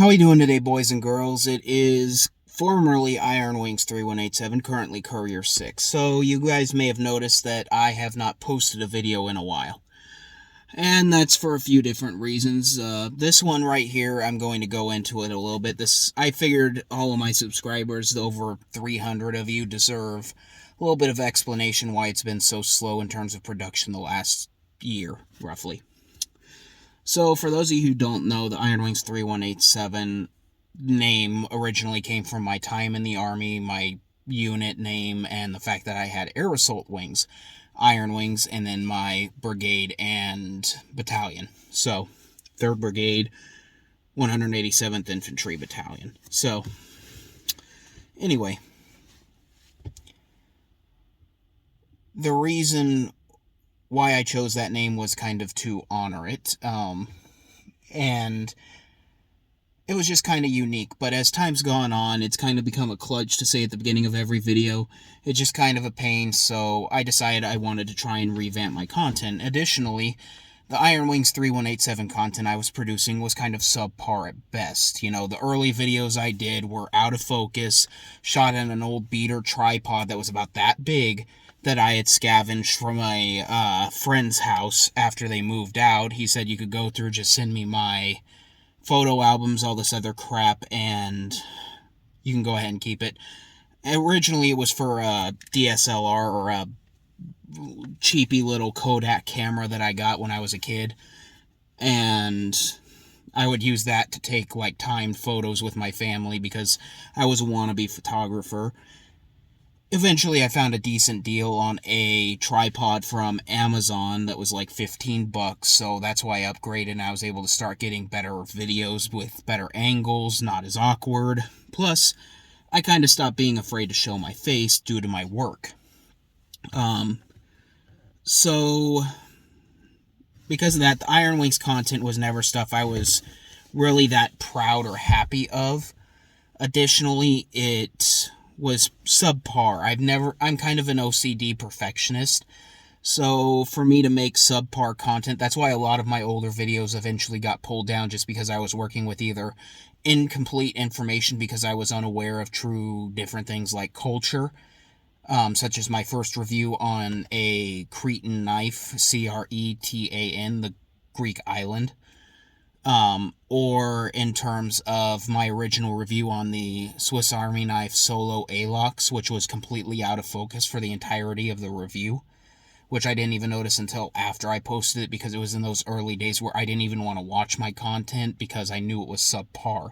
How are you doing today, boys and girls? It is formerly Iron Wings 3187, currently Courier-Six. So you guys may have noticed that I have not posted a video in a while. And that's for a few different reasons. This one right here, I'm going to go into it a little bit. I figured all of my subscribers, the over 300 of you, deserve a little bit of explanation why it's been so slow in terms of production the last year, roughly. So, for those of you who don't know, the Iron Wings 3187 name originally came from my time in the Army, my unit name, and the fact that I had air assault wings, Iron Wings, and then my brigade and battalion. So, 3rd Brigade, 187th Infantry Battalion. So, anyway, the reason why I chose that name was kind of to honor it. And it was just kind of unique. But as time's gone on, it's kind of become a kludge to say at the beginning of every video. It's just kind of a pain, so I decided I wanted to try and revamp my content. Additionally, the Iron Wings 3187 content I was producing was kind of subpar at best. You know, the early videos I did were out of focus, shot in an old beater tripod that was about that big, that I had scavenged from a friend's house after they moved out. He said you could go through, just send me my photo albums, all this other crap, and you can go ahead and keep it. Originally, it was for a DSLR, or a cheapy little Kodak camera that I got when I was a kid, and I would use that to take, like, timed photos with my family because I was a wannabe photographer. Eventually, I found a decent deal on a tripod from Amazon that was like $15, so that's why I upgraded and I was able to start getting better videos with better angles, not as awkward. Plus, I kind of stopped being afraid to show my face due to my work. So, because of that, the Iron Wings content was never stuff I was really that proud or happy of. Additionally, it was subpar. I'm kind of an OCD perfectionist, so for me to make subpar content, that's why a lot of my older videos eventually got pulled down, just because I was working with either incomplete information because I was unaware of true different things like culture, such as my first review on a Cretan knife, Cretan, the Greek island, or in terms of my original review on the Swiss Army knife Solo Alox, which was completely out of focus for the entirety of the review, which I didn't even notice until after I posted it, because it was in those early days where I didn't even want to watch my content because I knew it was subpar.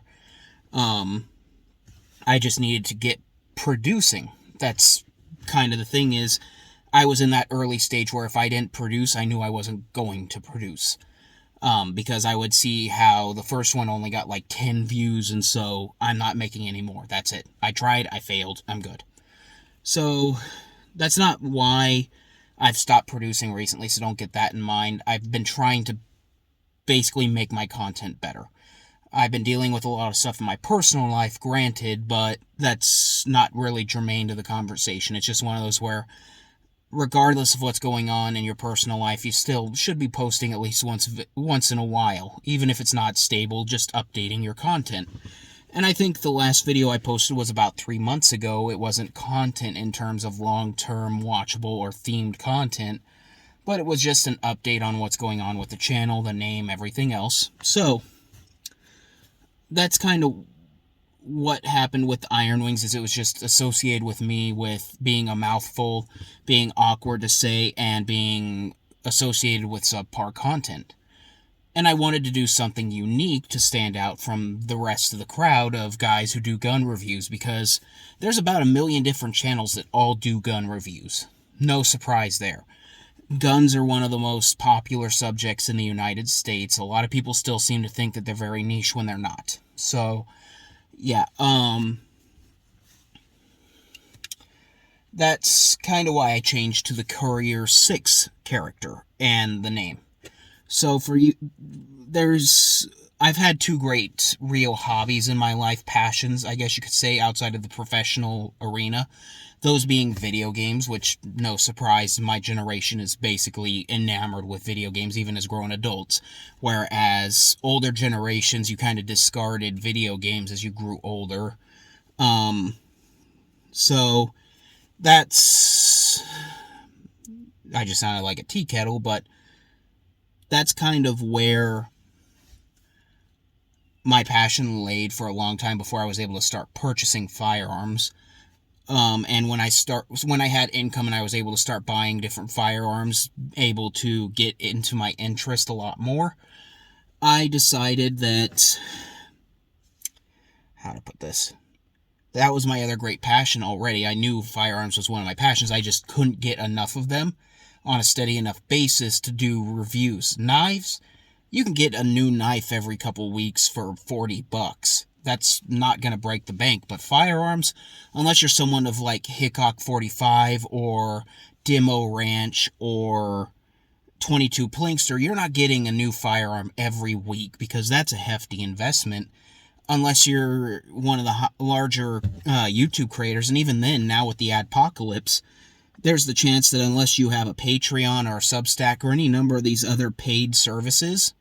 I just needed to get producing. That's kind of the thing, is I was in that early stage where if I didn't produce, I knew I wasn't going to produce. Because I would see how the first one only got like 10 views, and so I'm not making any more. That's it. I tried, I failed, I'm good. So, that's not why I've stopped producing recently, so don't get that in mind. I've been trying to basically make my content better. I've been dealing with a lot of stuff in my personal life, granted, but that's not really germane to the conversation. It's just one of those where, regardless of what's going on in your personal life, you still should be posting at least once in a while, even if it's not stable, just updating your content. And I think the last video I posted was about 3 months ago. It wasn't content in terms of long-term watchable or themed content, but it was just an update on what's going on with the channel, the name, everything else. So, that's kind of what happened with Iron Wings, is it was just associated with me with being a mouthful, being awkward to say, and being associated with subpar content. And I wanted to do something unique to stand out from the rest of the crowd of guys who do gun reviews, because there's about 1 million different channels that all do gun reviews. No surprise there. Guns are one of the most popular subjects in the United States. A lot of people still seem to think that they're very niche when they're not. So, yeah, that's kind of why I changed to the Courier-Six character and the name. So for you, there's I've had two great real hobbies in my life, passions, I guess you could say, outside of the professional arena. Those being video games, which, no surprise, my generation is basically enamored with video games, even as grown adults. Whereas older generations, you kind of discarded video games as you grew older. So that's. I just sounded like a tea kettle, but that's kind of where my passion laid for a long time before I was able to start purchasing firearms. And when I had income and I was able to start buying different firearms, able to get into my interest a lot more, I decided that, how to put this, that was my other great passion already. I knew firearms was one of my passions. I just couldn't get enough of them on a steady enough basis to do reviews. Knives, you can get a new knife every couple weeks for $40. That's not going to break the bank. But firearms, unless you're someone of like Hickok 45 or Demo Ranch or 22 Plinkster, you're not getting a new firearm every week because that's a hefty investment. Unless you're one of the larger YouTube creators, and even then, now with the adpocalypse, there's the chance that unless you have a Patreon or a Substack or any number of these other paid services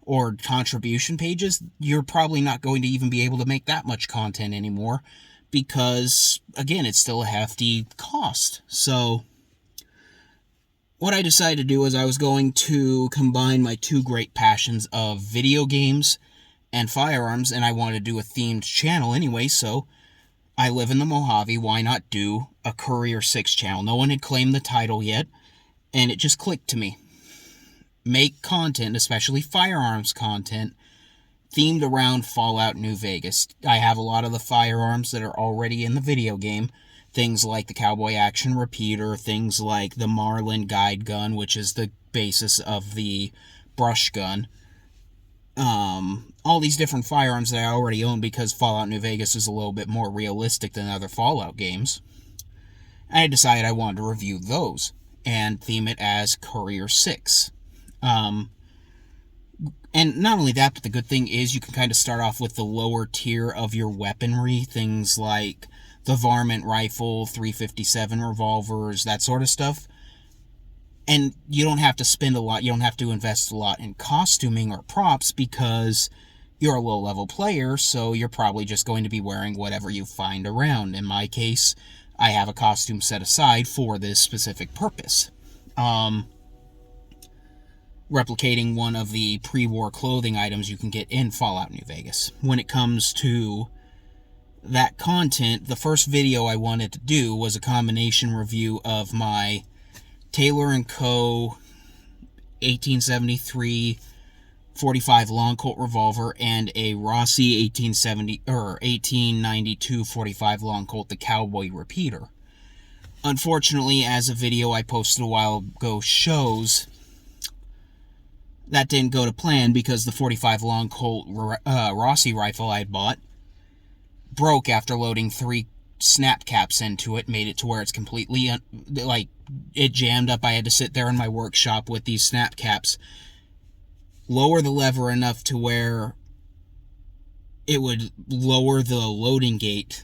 or contribution pages, you're probably not going to even be able to make that much content anymore because, again, it's still a hefty cost. So what I decided to do was I was going to combine my two great passions of video games and firearms, and I wanted to do a themed channel anyway, so I live in the Mojave, why not do a Courier-Six channel? No one had claimed the title yet, and it just clicked to me. Make content, especially firearms content, themed around Fallout New Vegas. I have a lot of the firearms that are already in the video game. Things like the Cowboy Action Repeater, things like the Marlin Guide Gun, which is the basis of the brush gun. All these different firearms that I already own because Fallout New Vegas is a little bit more realistic than other Fallout games. I decided I wanted to review those and theme it as Courier-Six. And not only that, but the good thing is you can kind of start off with the lower tier of your weaponry, things like the varmint rifle, 357 revolvers, that sort of stuff. And you don't have to spend a lot, you don't have to invest a lot in costuming or props because you're a low-level player, so you're probably just going to be wearing whatever you find around. In my case, I have a costume set aside for this specific purpose. Replicating one of the pre-war clothing items you can get in Fallout New Vegas. When it comes to that content, the first video I wanted to do was a combination review of my Taylor & Co. 1873 45 long Colt revolver and a Rossi 1892 45 long Colt, the Cowboy Repeater. Unfortunately, as a video I posted a while ago shows, that didn't go to plan because the 45 long Colt Rossi rifle I had bought broke after loading 3 snap caps into it, made it to where it's completely, it jammed up. I had to sit there in my workshop with these snap caps, lower the lever enough to where it would lower the loading gate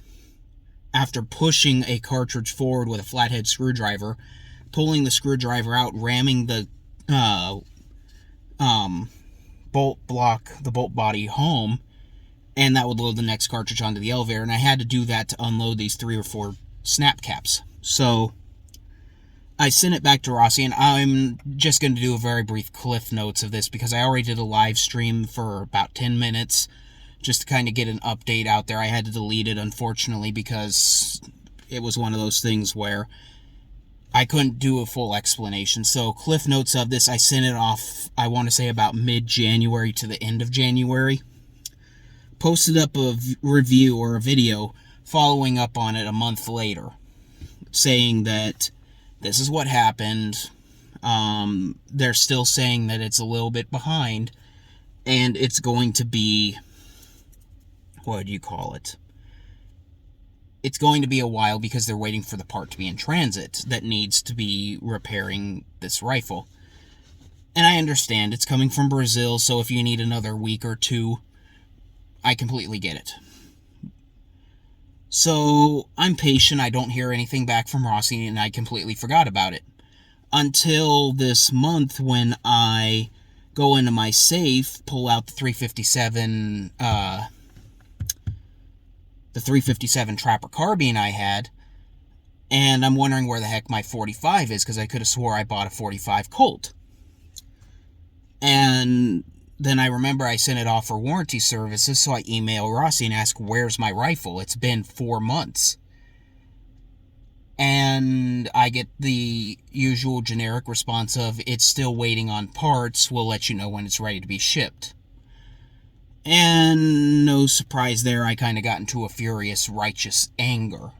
after pushing a cartridge forward with a flathead screwdriver, pulling the screwdriver out, ramming the bolt body home, and that would load the next cartridge onto the elevator, and I had to do that to unload these 3 or 4 snap caps. So I sent it back to Rossi, and I'm just going to do a very brief cliff notes of this because I already did a live stream for about 10 minutes just to kind of get an update out there. I had to delete it, unfortunately, because it was one of those things where I couldn't do a full explanation. So cliff notes of this, I sent it off, I want to say about mid-January to the end of January. Posted up a review or a video following up on it a month later, saying that this is what happened. They're still saying that it's a little bit behind, and it's going to be, what do you call it? It's going to be a while because they're waiting for the part to be in transit that needs to be repairing this rifle. And I understand it's coming from Brazil, so if you need another week or two, I completely get it. So I'm patient. I don't hear anything back from Rossi, and I completely forgot about it. Until this month, when I go into my safe, pull out the 357 Trapper carbine I had, and I'm wondering where the heck my 45 is, because I could have swore I bought a 45 Colt. And then I remember I sent it off for warranty services, so I email Rossi and ask, where's my rifle? It's been 4 months. And I get the usual generic response of, it's still waiting on parts, we'll let you know when it's ready to be shipped. And no surprise there, I kind of got into a furious, righteous anger.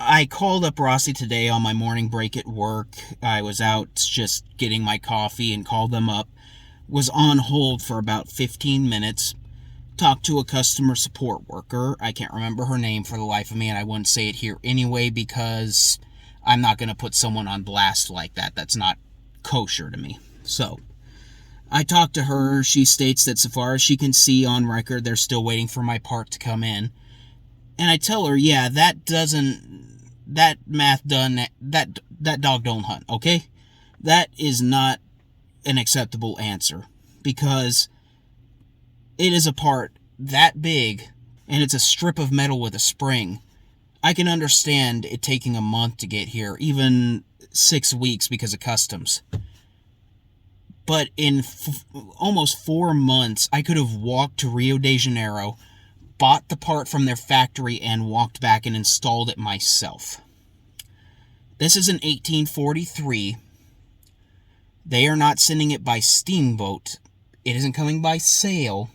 I called up Rossi today on my morning break at work. I was out just getting my coffee and called them up. Was on hold for about 15 minutes. Talked to a customer support worker. I can't remember her name for the life of me, and I wouldn't say it here anyway because I'm not going to put someone on blast like that. That's not kosher to me. So I talked to her. She states that so far as she can see on record, they're still waiting for my part to come in. And I tell her, yeah, that dog don't hunt, okay? That is not an acceptable answer, because it is a part that big, and it's a strip of metal with a spring. I can understand it taking a month to get here, even 6 weeks because of customs. But in almost 4 months, I could have walked to Rio de Janeiro, bought the part from their factory, and walked back and installed it myself. This is an 1843. They are not sending it by steamboat. It isn't coming by sail.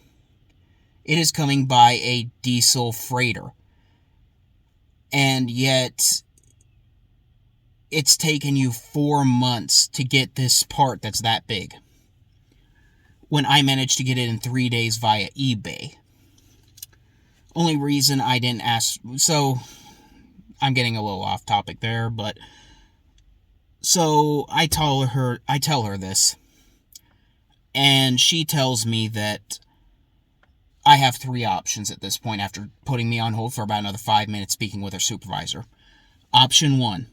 It is coming by a diesel freighter. And yet, it's taken you 4 months to get this part that's that big, when I managed to get it in 3 days via eBay. Only reason I didn't ask... So, I'm getting a little off topic there, but... So, I tell her this, and she tells me that I have 3 options at this point after putting me on hold for about another 5 minutes speaking with her supervisor. Option 1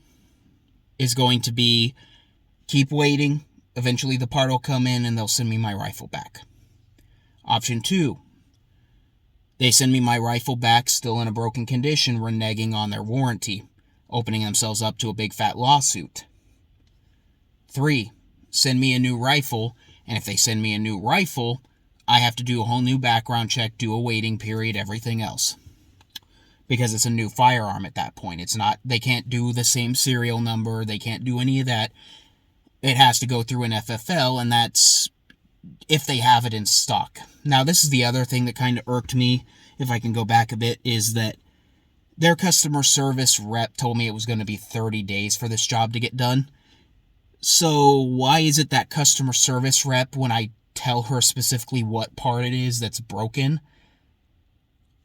is going to be keep waiting. Eventually the part will come in and they'll send me my rifle back. Option 2, they send me my rifle back still in a broken condition, reneging on their warranty, opening themselves up to a big fat lawsuit. 3, send me a new rifle, and if they send me a new rifle, I have to do a whole new background check, do a waiting period, everything else. Because it's a new firearm at that point. It's not, they can't do the same serial number, they can't do any of that. It has to go through an FFL, and that's if they have it in stock. Now, this is the other thing that kind of irked me, if I can go back a bit, is that their customer service rep told me it was going to be 30 days for this job to get done. So why is it that customer service rep, when I tell her specifically what part it is that's broken,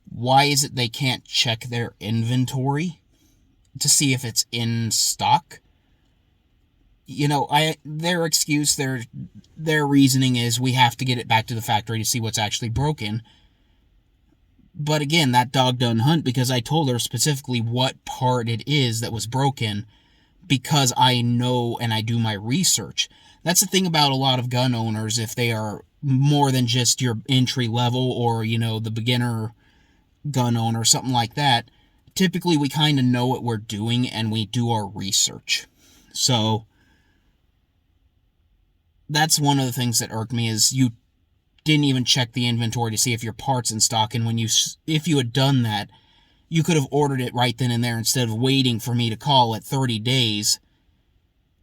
why is it they can't check their inventory to see if it's in stock? You know, their excuse, their reasoning is we have to get it back to the factory to see what's actually broken. But again, that dog doesn't hunt, because I told her specifically what part it is that was broken, because I know and I do my research. That's the thing about a lot of gun owners, if they are more than just your entry level or, you know, the beginner gun owner, something like that. Typically, we kind of know what we're doing and we do our research. So that's one of the things that irked me, is you didn't even check the inventory to see if your part's in stock, and if you had done that, you could have ordered it right then and there instead of waiting for me to call at 30 days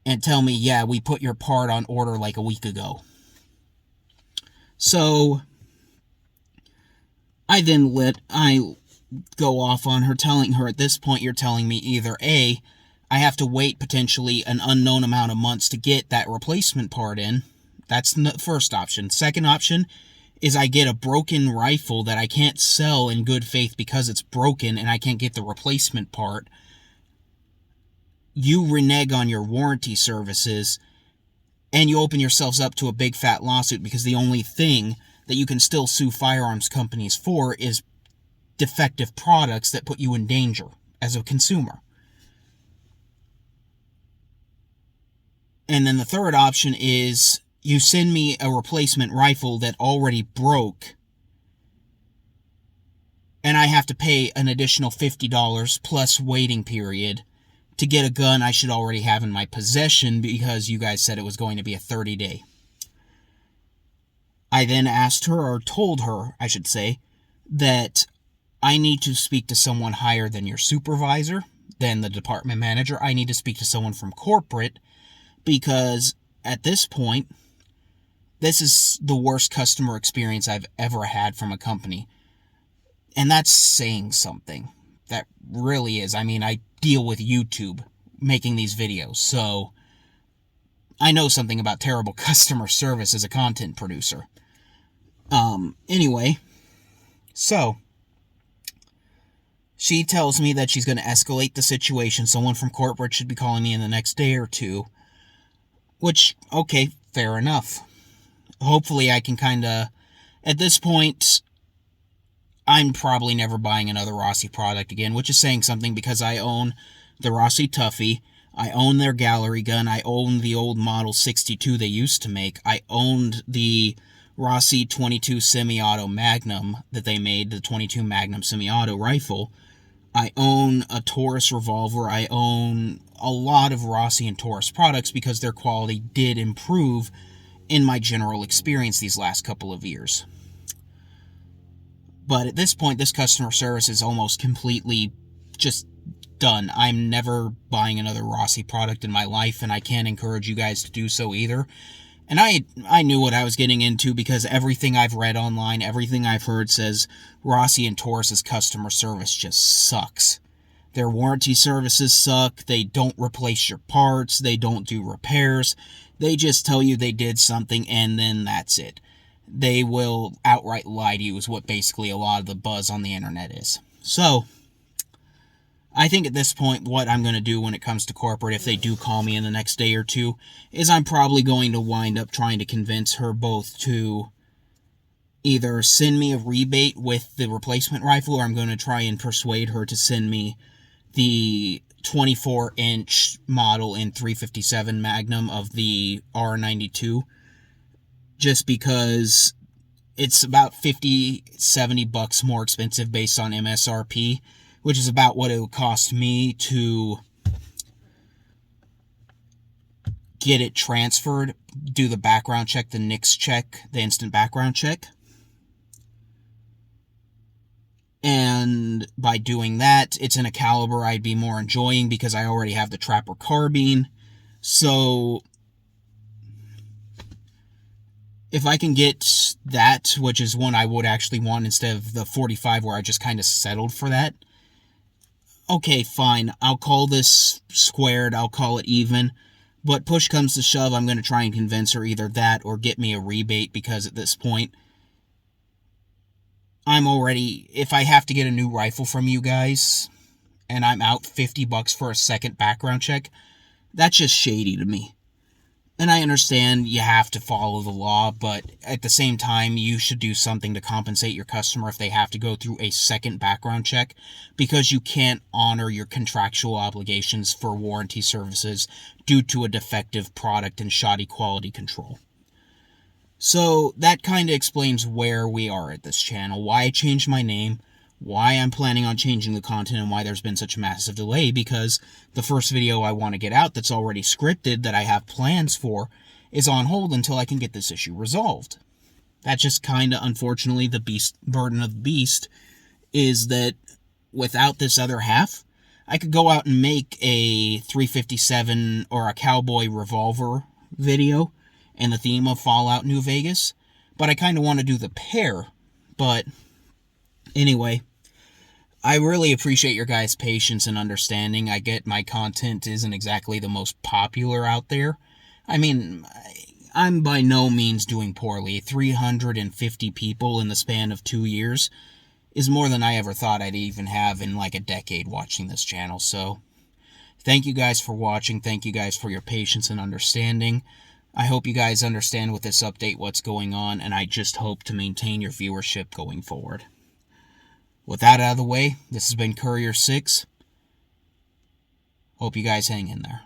and tell me, yeah, we put your part on order like a week ago. So I go off on her, telling her, at this point, you're telling me either A, I have to wait potentially an unknown amount of months to get that replacement part in. That's the first option. Second option is I get a broken rifle that I can't sell in good faith because it's broken and I can't get the replacement part. you renege on your warranty services and you open yourselves up to a big fat lawsuit because the only thing that you can still sue firearms companies for is defective products that put you in danger as a consumer. And then the third option is you send me a replacement rifle that already broke, and I have to pay an additional $50 plus waiting period to get a gun I should already have in my possession because you guys said it was going to be a 30-day. I then asked her, or told her, I should say, that I need to speak to someone higher than your supervisor, than the department manager. I need to speak to someone from corporate, because at this point, this is the worst customer experience I've ever had from a company. And that's saying something. That really is. I mean, I deal with YouTube making these videos, so I know something about terrible customer service as a content producer. Anyway, so she tells me that she's going to escalate the situation. Someone from corporate should be calling me in the next day or two. Which, okay, fair enough. Hopefully I can kind of, at this point, I'm probably never buying another Rossi product again, which is saying something because I own the Rossi Tuffy, I own their gallery gun, I own the old Model 62 they used to make, I owned the Rossi 22 semi-auto Magnum that they made, the 22 Magnum semi-auto rifle, I own a Taurus revolver, I own a lot of Rossi and Taurus products because their quality did improve in my general experience these last couple of years. But at this point, this customer service is almost completely just done. I'm never buying another Rossi product in my life, and I can't encourage you guys to do so either. And I knew what I was getting into because everything I've read online, everything I've heard says Rossi and Taurus's customer service just sucks. Their warranty services suck. They don't replace your parts. They don't do repairs. They just tell you they did something and then that's it. They will outright lie to you is what basically a lot of the buzz on the internet is. So, I think at this point what I'm going to do when it comes to corporate, if they do call me in the next day or two, is I'm probably going to wind up trying to convince her both to either send me a rebate with the replacement rifle, or I'm going to try and persuade her to send me the 24-inch model in 357 Magnum of the R92, just because it's about $50-$70 more expensive based on MSRP, which is about what it would cost me to get it transferred, do the background check, the NICS check, the instant background check. And by doing that, it's in a caliber I'd be more enjoying because I already have the Trapper carbine. So if I can get that, which is one I would actually want instead of the 45 where I just kind of settled for that, okay, fine, I'll call this squared, I'll call it even, but push comes to shove, I'm going to try and convince her either that or get me a rebate, because at this point, I'm already, if I have to get a new rifle from you guys, and I'm out $50 for a second background check, that's just shady to me. And I understand you have to follow the law, but at the same time, you should do something to compensate your customer if they have to go through a second background check, because you can't honor your contractual obligations for warranty services due to a defective product and shoddy quality control. So that kind of explains where we are at this channel, why I changed my name, why I'm planning on changing the content, and why there's been such a massive delay, because the first video I want to get out that's already scripted, that I have plans for, is on hold until I can get this issue resolved. That's just kind of, unfortunately, the burden of the beast, is that without this other half, I could go out and make a 357 or a cowboy revolver video and the theme of Fallout New Vegas, but I kind of want to do the pair. But anyway, I really appreciate your guys' patience and understanding. I get my content isn't exactly the most popular out there. I mean, I'm by no means doing poorly. 350 people in the span of 2 years is more than I ever thought I'd even have in like a decade watching this channel. So Thank you guys for watching. Thank you guys for your patience and understanding. I hope you guys understand with this update what's going on, and I just hope to maintain your viewership going forward. With that out of the way, this has been Courier-Six. Hope you guys hang in there.